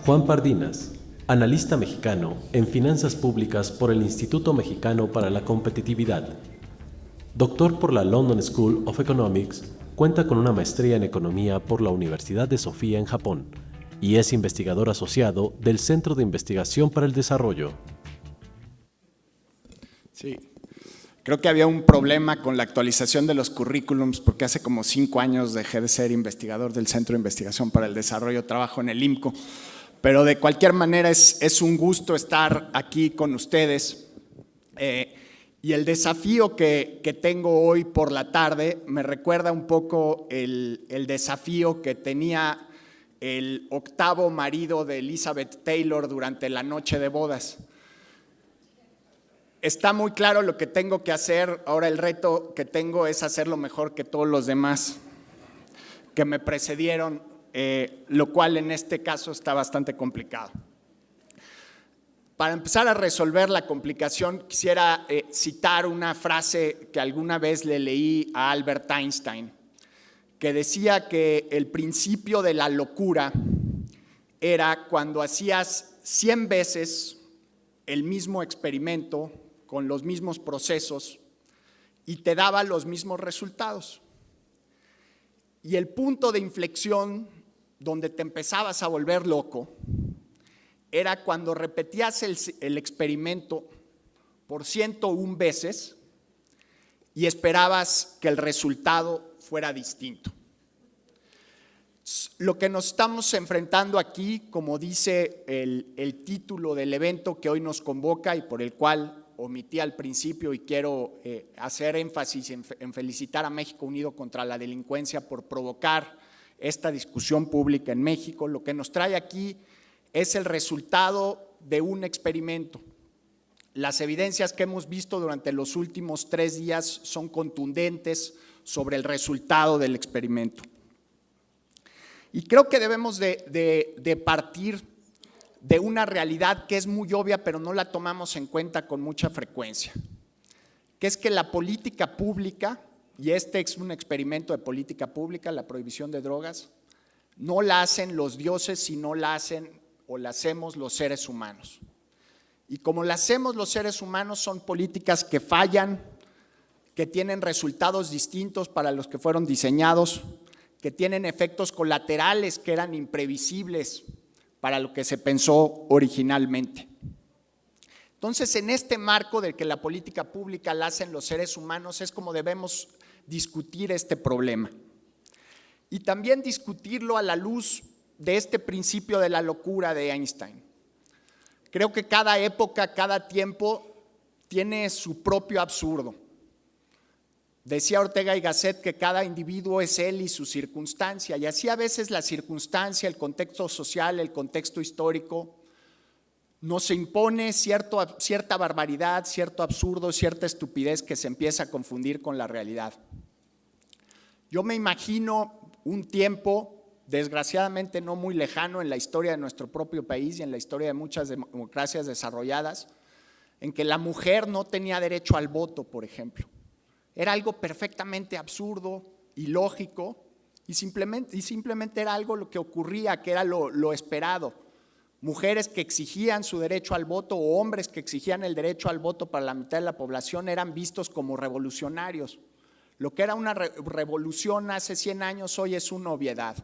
Juan Pardinas, analista mexicano en finanzas públicas por el Instituto Mexicano para la Competitividad. Doctor por la London School of Economics, cuenta con una maestría en economía por la Universidad de Sofía en Japón y es investigador asociado del Centro de Investigación para el Desarrollo. Sí, creo que había un problema con la actualización de los currículums porque hace como 5 años dejé de ser investigador del Centro de Investigación para el Desarrollo, trabajo en el IMCO, pero de cualquier manera es un gusto estar aquí con ustedes. Y el desafío que tengo hoy por la tarde me recuerda un poco el desafío que tenía el 8º marido de Elizabeth Taylor durante la noche de bodas. Está muy claro lo que tengo que hacer, ahora el reto que tengo es hacerlo mejor que todos los demás que me precedieron, lo cual en este caso está bastante complicado. Para empezar a resolver la complicación, quisiera citar una frase que alguna vez le leí a Albert Einstein, que decía que el principio de la locura era cuando hacías 100 veces el mismo experimento con los mismos procesos y te daba los mismos resultados. Y el punto de inflexión donde te empezabas a volver loco era cuando repetías el experimento por 101 veces y esperabas que el resultado fuera distinto. Lo que nos estamos enfrentando aquí, como dice el título del evento que hoy nos convoca y por el cual omití al principio y quiero hacer énfasis en felicitar a México Unido contra la Delincuencia por provocar esta discusión pública en México, lo que nos trae aquí es el resultado de un experimento. Las evidencias que hemos visto durante los últimos 3 días son contundentes sobre el resultado del experimento. Y creo que debemos de partir de una realidad que es muy obvia, pero no la tomamos en cuenta con mucha frecuencia, que es que la política pública, y este es un experimento de política pública, la prohibición de drogas, no la hacen los dioses, sino la hacen o la hacemos los seres humanos. Y como la hacemos los seres humanos, son políticas que fallan, que tienen resultados distintos para los que fueron diseñados, que tienen efectos colaterales que eran imprevisibles para lo que se pensó originalmente. Entonces, en este marco de que la política pública la hacen los seres humanos, es como debemos discutir este problema. Y también discutirlo a la luz de este principio de la locura de Einstein. Creo que cada época, cada tiempo tiene su propio absurdo. Decía Ortega y Gasset que cada individuo es él y su circunstancia, y así a veces la circunstancia, el contexto social, el contexto histórico, nos impone cierta barbaridad, cierto absurdo, cierta estupidez que se empieza a confundir con la realidad. Yo me imagino un tiempo, desgraciadamente no muy lejano en la historia de nuestro propio país y en la historia de muchas democracias desarrolladas, en que la mujer no tenía derecho al voto, por ejemplo. Era algo perfectamente absurdo, ilógico, y simplemente era algo lo que ocurría, que era lo esperado. Mujeres que exigían su derecho al voto o hombres que exigían el derecho al voto para la mitad de la población eran vistos como revolucionarios. Lo que era una revolución hace 100 años hoy es una obviedad.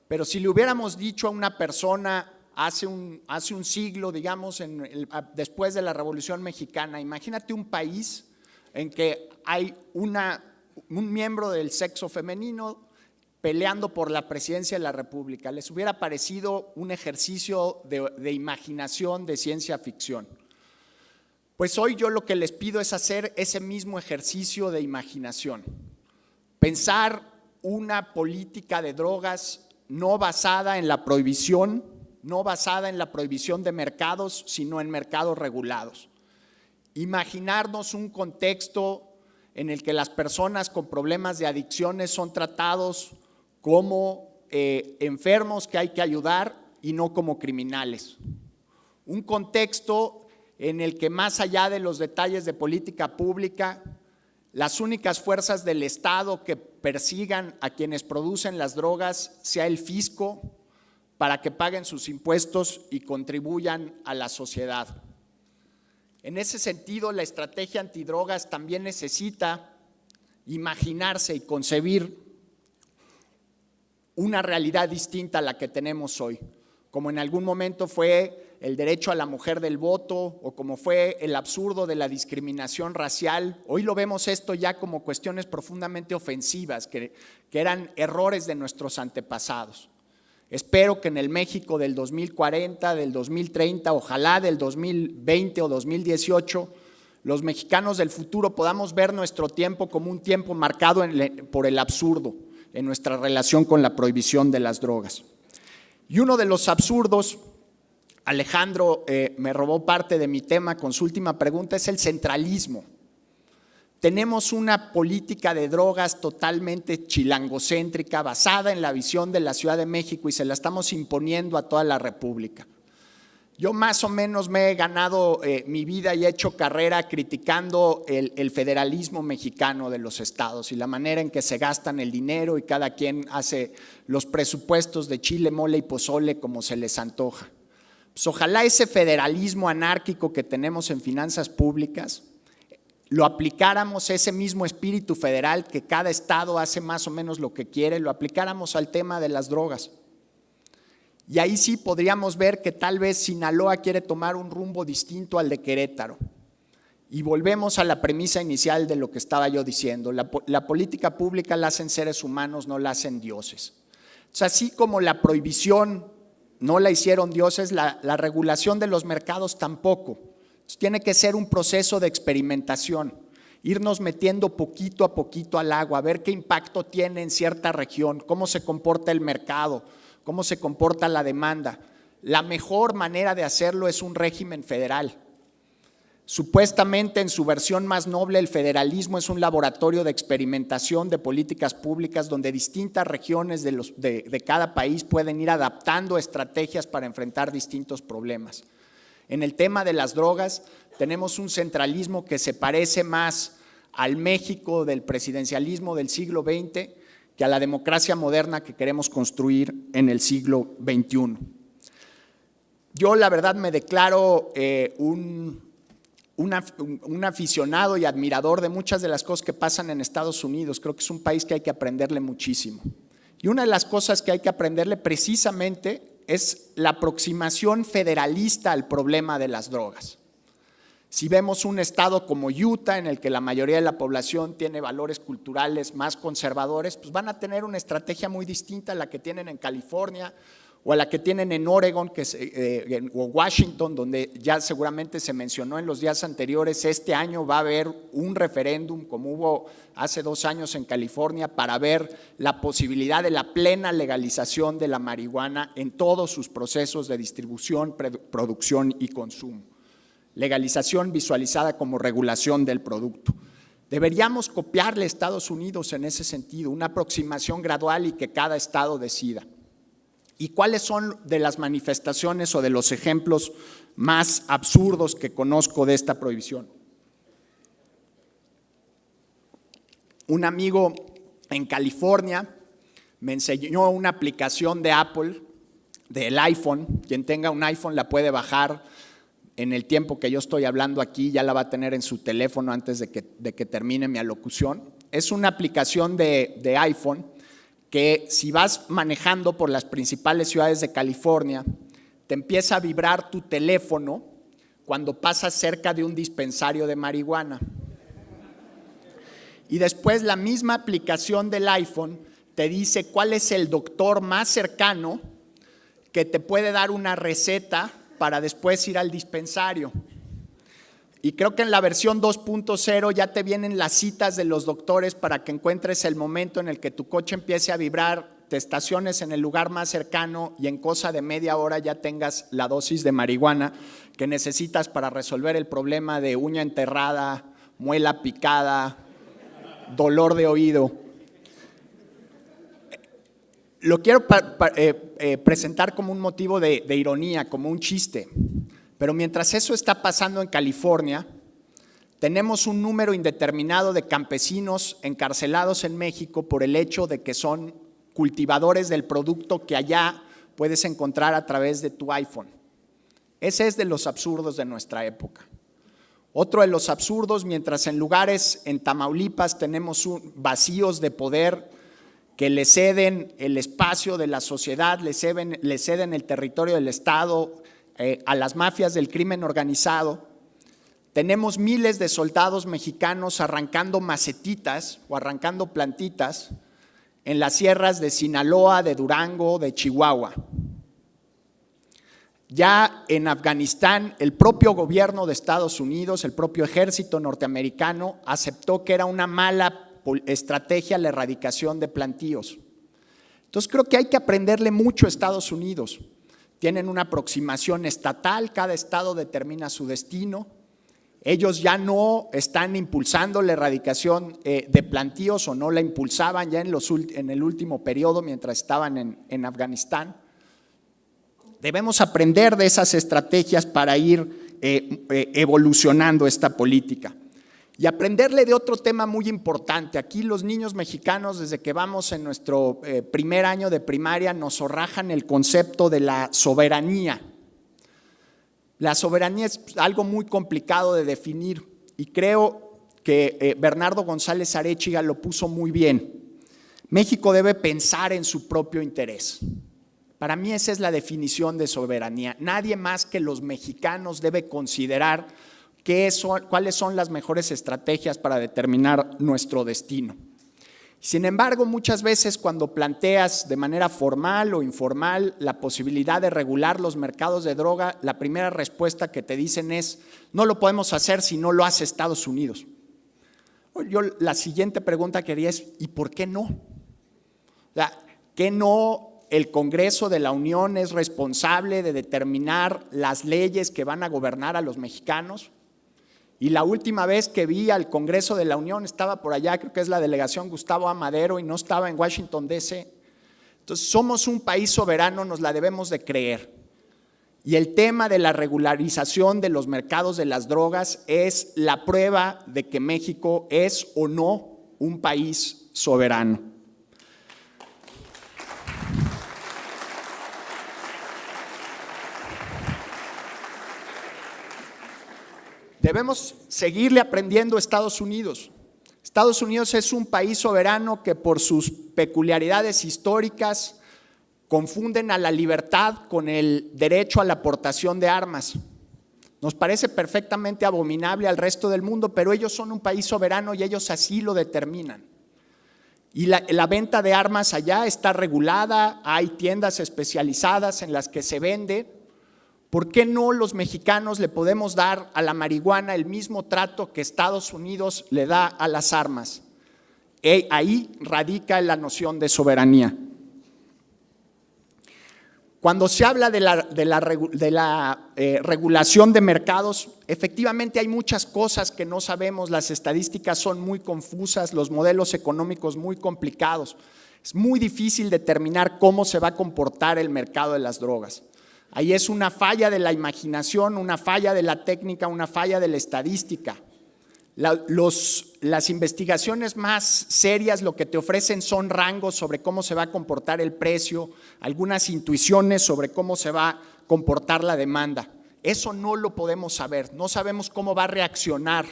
Pero si le hubiéramos dicho a una persona hace un siglo, digamos, después de la Revolución Mexicana, imagínate un país en que hay un miembro del sexo femenino peleando por la presidencia de la República, les hubiera parecido un ejercicio de imaginación, de ciencia ficción. Pues hoy yo lo que les pido es hacer ese mismo ejercicio de imaginación, pensar una política de drogas no basada en la prohibición, no basada en la prohibición de mercados, sino en mercados regulados. Imaginarnos un contexto en el que las personas con problemas de adicciones son tratados como enfermos que hay que ayudar y no como criminales. Un contexto en el que más allá de los detalles de política pública, las únicas fuerzas del Estado que persigan a quienes producen las drogas sea el fisco, para que paguen sus impuestos y contribuyan a la sociedad. En ese sentido, la estrategia antidrogas también necesita imaginarse y concebir una realidad distinta a la que tenemos hoy, como en algún momento fue el derecho a la mujer del voto o como fue el absurdo de la discriminación racial. Hoy lo vemos esto ya como cuestiones profundamente ofensivas, que eran errores de nuestros antepasados. Espero que en el México del 2040, del 2030, ojalá del 2020 o 2018, los mexicanos del futuro podamos ver nuestro tiempo como un tiempo marcado por el absurdo en nuestra relación con la prohibición de las drogas. Y uno de los absurdos, Alejandro me robó parte de mi tema con su última pregunta, es el centralismo. Tenemos una política de drogas totalmente chilangocéntrica, basada en la visión de la Ciudad de México y se la estamos imponiendo a toda la República. Yo más o menos me he ganado mi vida y he hecho carrera criticando el federalismo mexicano de los estados y la manera en que se gastan el dinero y cada quien hace los presupuestos de chile, mole y pozole como se les antoja. Pues ojalá ese federalismo anárquico que tenemos en finanzas públicas lo aplicáramos, ese mismo espíritu federal que cada estado hace más o menos lo que quiere, lo aplicáramos al tema de las drogas. Y ahí sí podríamos ver que tal vez Sinaloa quiere tomar un rumbo distinto al de Querétaro. Y volvemos a la premisa inicial de lo que estaba yo diciendo. La política pública la hacen seres humanos, no la hacen dioses. Entonces, así como la prohibición no la hicieron dioses, la regulación de los mercados tampoco. Entonces, tiene que ser un proceso de experimentación, irnos metiendo poquito a poquito al agua, ver qué impacto tiene en cierta región, cómo se comporta el mercado, cómo se comporta la demanda. La mejor manera de hacerlo es un régimen federal. Supuestamente en su versión más noble el federalismo es un laboratorio de experimentación de políticas públicas donde distintas regiones de cada país pueden ir adaptando estrategias para enfrentar distintos problemas. En el tema de las drogas tenemos un centralismo que se parece más al México del presidencialismo del siglo XX que a la democracia moderna que queremos construir en el siglo XXI. Yo la verdad me declaro un aficionado y admirador de muchas de las cosas que pasan en Estados Unidos. Creo que es un país que hay que aprenderle muchísimo. Y una de las cosas que hay que aprenderle precisamente es la aproximación federalista al problema de las drogas. Si vemos un estado como Utah, en el que la mayoría de la población tiene valores culturales más conservadores, pues van a tener una estrategia muy distinta a la que tienen en California o a la que tienen en Oregon o Washington, donde ya seguramente se mencionó en los días anteriores. Este año va a haber un referéndum, como hubo hace 2 años en California, para ver la posibilidad de la plena legalización de la marihuana en todos sus procesos de distribución, producción y consumo. Legalización visualizada como regulación del producto. Deberíamos copiarle a Estados Unidos en ese sentido, una aproximación gradual y que cada estado decida. ¿Y cuáles son de las manifestaciones o de los ejemplos más absurdos que conozco de esta prohibición? Un amigo en California me enseñó una aplicación de Apple, del iPhone. Quien tenga un iPhone la puede bajar en el tiempo que yo estoy hablando aquí, ya la va a tener en su teléfono antes de que termine mi alocución. Es una aplicación de iPhone que si vas manejando por las principales ciudades de California, te empieza a vibrar tu teléfono cuando pasas cerca de un dispensario de marihuana. Y después la misma aplicación del iPhone te dice cuál es el doctor más cercano que te puede dar una receta para después ir al dispensario. Y creo que en la versión 2.0 ya te vienen las citas de los doctores para que encuentres el momento en el que tu coche empiece a vibrar, te estaciones en el lugar más cercano y en cosa de media hora ya tengas la dosis de marihuana que necesitas para resolver el problema de uña enterrada, muela picada, dolor de oído. Lo quiero presentar como un motivo de ironía, como un chiste. Pero mientras eso está pasando en California, tenemos un número indeterminado de campesinos encarcelados en México por el hecho de que son cultivadores del producto que allá puedes encontrar a través de tu iPhone. Ese es de los absurdos de nuestra época. Otro de los absurdos, mientras en lugares en Tamaulipas tenemos vacíos de poder que le ceden el espacio de la sociedad, le ceden el territorio del Estado a las mafias del crimen organizado, tenemos miles de soldados mexicanos arrancando macetitas o arrancando plantitas en las sierras de Sinaloa, de Durango, de Chihuahua. Ya en Afganistán, el propio gobierno de Estados Unidos, el propio ejército norteamericano, aceptó que era una mala estrategia la erradicación de plantíos. Entonces creo que hay que aprenderle mucho a Estados Unidos. Tienen una aproximación estatal, cada estado determina su destino. Ellos ya no están impulsando la erradicación de plantíos o no la impulsaban ya en el último periodo mientras estaban en Afganistán. Debemos aprender de esas estrategias para ir evolucionando esta política. Y aprenderle de otro tema muy importante. Aquí los niños mexicanos, desde que vamos en nuestro primer año de primaria, nos zorrajan el concepto de la soberanía. La soberanía es algo muy complicado de definir y creo que Bernardo González Arechiga lo puso muy bien. México debe pensar en su propio interés. Para mí esa es la definición de soberanía. Nadie más que los mexicanos debe considerar cuáles son las mejores estrategias para determinar nuestro destino. Sin embargo, muchas veces cuando planteas de manera formal o informal la posibilidad de regular los mercados de droga, la primera respuesta que te dicen es: no lo podemos hacer si no lo hace Estados Unidos. Yo la siguiente pregunta que haría es: ¿y por qué no? ¿Qué no? El Congreso de la Unión es responsable de determinar las leyes que van a gobernar a los mexicanos. Y la última vez que vi al Congreso de la Unión estaba por allá, creo que es la delegación Gustavo A. Madero, y no estaba en Washington, D.C. Entonces, somos un país soberano, nos la debemos de creer. Y el tema de la regularización de los mercados de las drogas es la prueba de que México es o no un país soberano. Debemos seguirle aprendiendo a Estados Unidos. Estados Unidos es un país soberano que por sus peculiaridades históricas confunden a la libertad con el derecho a la aportación de armas. Nos parece perfectamente abominable al resto del mundo, pero ellos son un país soberano y ellos así lo determinan. Y la venta de armas allá está regulada, hay tiendas especializadas en las que se vende. ¿Por qué no los mexicanos le podemos dar a la marihuana el mismo trato que Estados Unidos le da a las armas? Ahí radica la noción de soberanía. Cuando se habla de la regulación de mercados, efectivamente hay muchas cosas que no sabemos, las estadísticas son muy confusas, los modelos económicos muy complicados. Es muy difícil determinar cómo se va a comportar el mercado de las drogas. Ahí es una falla de la imaginación, una falla de la técnica, una falla de la estadística. Las investigaciones más serias lo que te ofrecen son rangos sobre cómo se va a comportar el precio, algunas intuiciones sobre cómo se va a comportar la demanda. Eso no lo podemos saber, no sabemos cómo va a reaccionar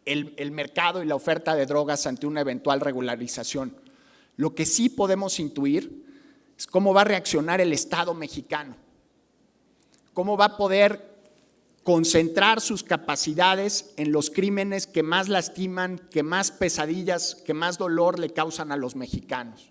el mercado y la oferta de drogas ante una eventual regularización. Lo que sí podemos intuir es cómo va a reaccionar el Estado mexicano. Cómo va a poder concentrar sus capacidades en los crímenes que más lastiman, que más pesadillas, que más dolor le causan a los mexicanos.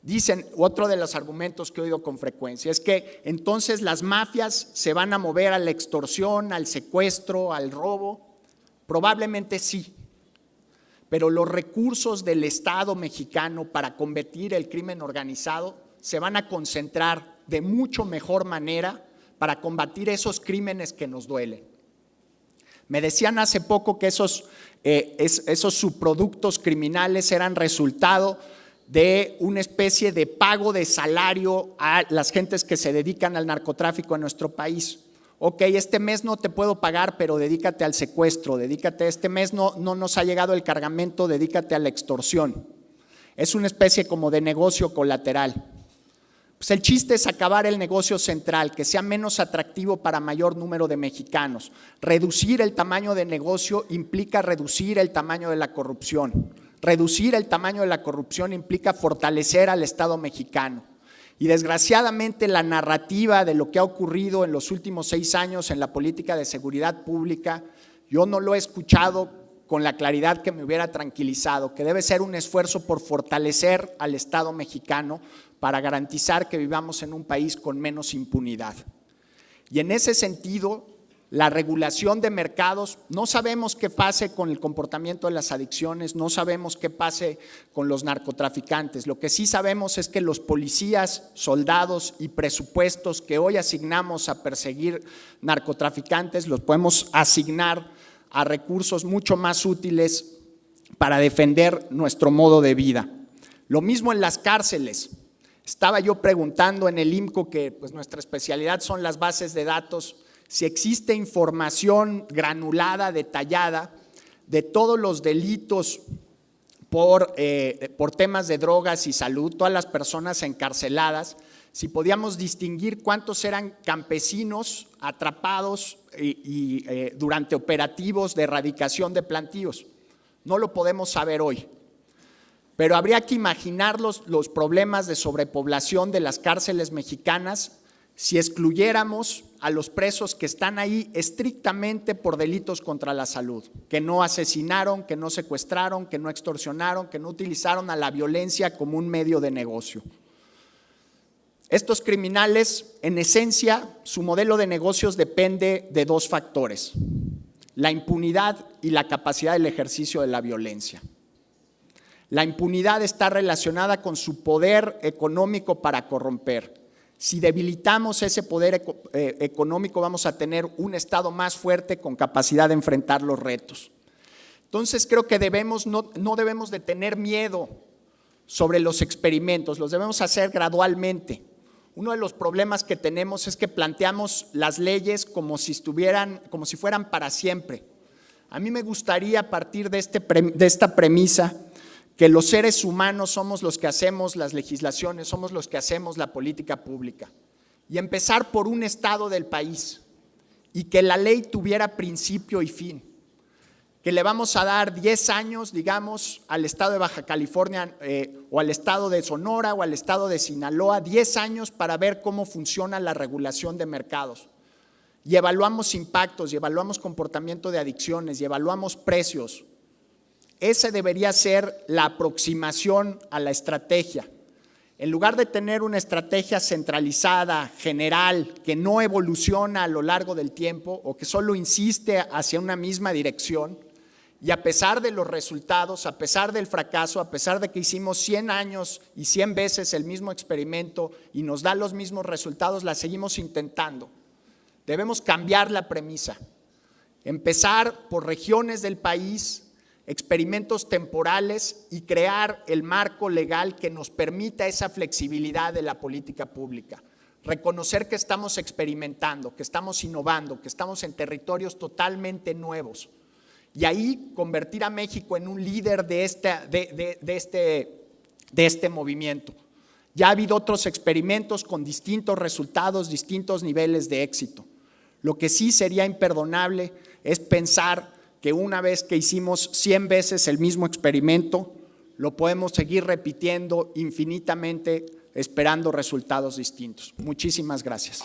Dicen, otro de los argumentos que he oído con frecuencia, es que entonces las mafias se van a mover a la extorsión, al secuestro, al robo. Probablemente sí, pero los recursos del Estado mexicano para combatir el crimen organizado se van a concentrar de mucho mejor manera para combatir esos crímenes que nos duelen. Me decían hace poco que esos subproductos criminales eran resultado de una especie de pago de salario a las gentes que se dedican al narcotráfico en nuestro país. Ok, este mes no te puedo pagar, pero dedícate al secuestro, este mes no nos ha llegado el cargamento, dedícate a la extorsión. Es una especie como de negocio colateral. Pues el chiste es acabar el negocio central, que sea menos atractivo para mayor número de mexicanos. Reducir el tamaño de negocio implica reducir el tamaño de la corrupción. Reducir el tamaño de la corrupción implica fortalecer al Estado mexicano. Y desgraciadamente la narrativa de lo que ha ocurrido en los últimos 6 años en la política de seguridad pública, yo no lo he escuchado con la claridad que me hubiera tranquilizado, que debe ser un esfuerzo por fortalecer al Estado mexicano para garantizar que vivamos en un país con menos impunidad. Y en ese sentido, la regulación de mercados, no sabemos qué pase con el comportamiento de las adicciones, no sabemos qué pase con los narcotraficantes. Lo que sí sabemos es que los policías, soldados y presupuestos que hoy asignamos a perseguir narcotraficantes los podemos asignar a recursos mucho más útiles para defender nuestro modo de vida. Lo mismo en las cárceles. Estaba yo preguntando en el IMCO, que pues nuestra especialidad son las bases de datos, si existe información granulada, detallada, de todos los delitos por temas de drogas y salud, todas las personas encarceladas, si podíamos distinguir cuántos eran campesinos atrapados durante operativos de erradicación de plantíos. No lo podemos saber hoy. Pero habría que imaginar los problemas de sobrepoblación de las cárceles mexicanas si excluyéramos a los presos que están ahí estrictamente por delitos contra la salud, que no asesinaron, que no secuestraron, que no extorsionaron, que no utilizaron a la violencia como un medio de negocio. Estos criminales, en esencia, su modelo de negocios depende de 2 factores: la impunidad y la capacidad del ejercicio de la violencia. La impunidad está relacionada con su poder económico para corromper. Si debilitamos ese poder económico, vamos a tener un Estado más fuerte con capacidad de enfrentar los retos. Entonces creo que no debemos de tener miedo sobre los experimentos, los debemos hacer gradualmente. Uno de los problemas que tenemos es que planteamos las leyes como si fueran para siempre. A mí me gustaría partir de esta premisa, que los seres humanos somos los que hacemos las legislaciones, somos los que hacemos la política pública, y empezar por un estado del país y que la ley tuviera principio y fin, que le vamos a dar 10 años, digamos, al estado de Baja California o al estado de Sonora o al estado de Sinaloa, 10 años para ver cómo funciona la regulación de mercados. Y evaluamos impactos, y evaluamos comportamiento de adicciones, y evaluamos precios. Esa debería ser la aproximación a la estrategia. En lugar de tener una estrategia centralizada, general, que no evoluciona a lo largo del tiempo o que solo insiste hacia una misma dirección, y a pesar de los resultados, a pesar del fracaso, a pesar de que hicimos 100 años y 100 veces el mismo experimento y nos da los mismos resultados, la seguimos intentando. Debemos cambiar la premisa, empezar por regiones del país, experimentos temporales, y crear el marco legal que nos permita esa flexibilidad de la política pública. Reconocer que estamos experimentando, que estamos innovando, que estamos en territorios totalmente nuevos, y ahí convertir a México en un líder de este movimiento. Ya ha habido otros experimentos con distintos resultados, distintos niveles de éxito. Lo que sí sería imperdonable es pensar que una vez que hicimos 100 veces el mismo experimento, lo podemos seguir repitiendo infinitamente, esperando resultados distintos. Muchísimas gracias.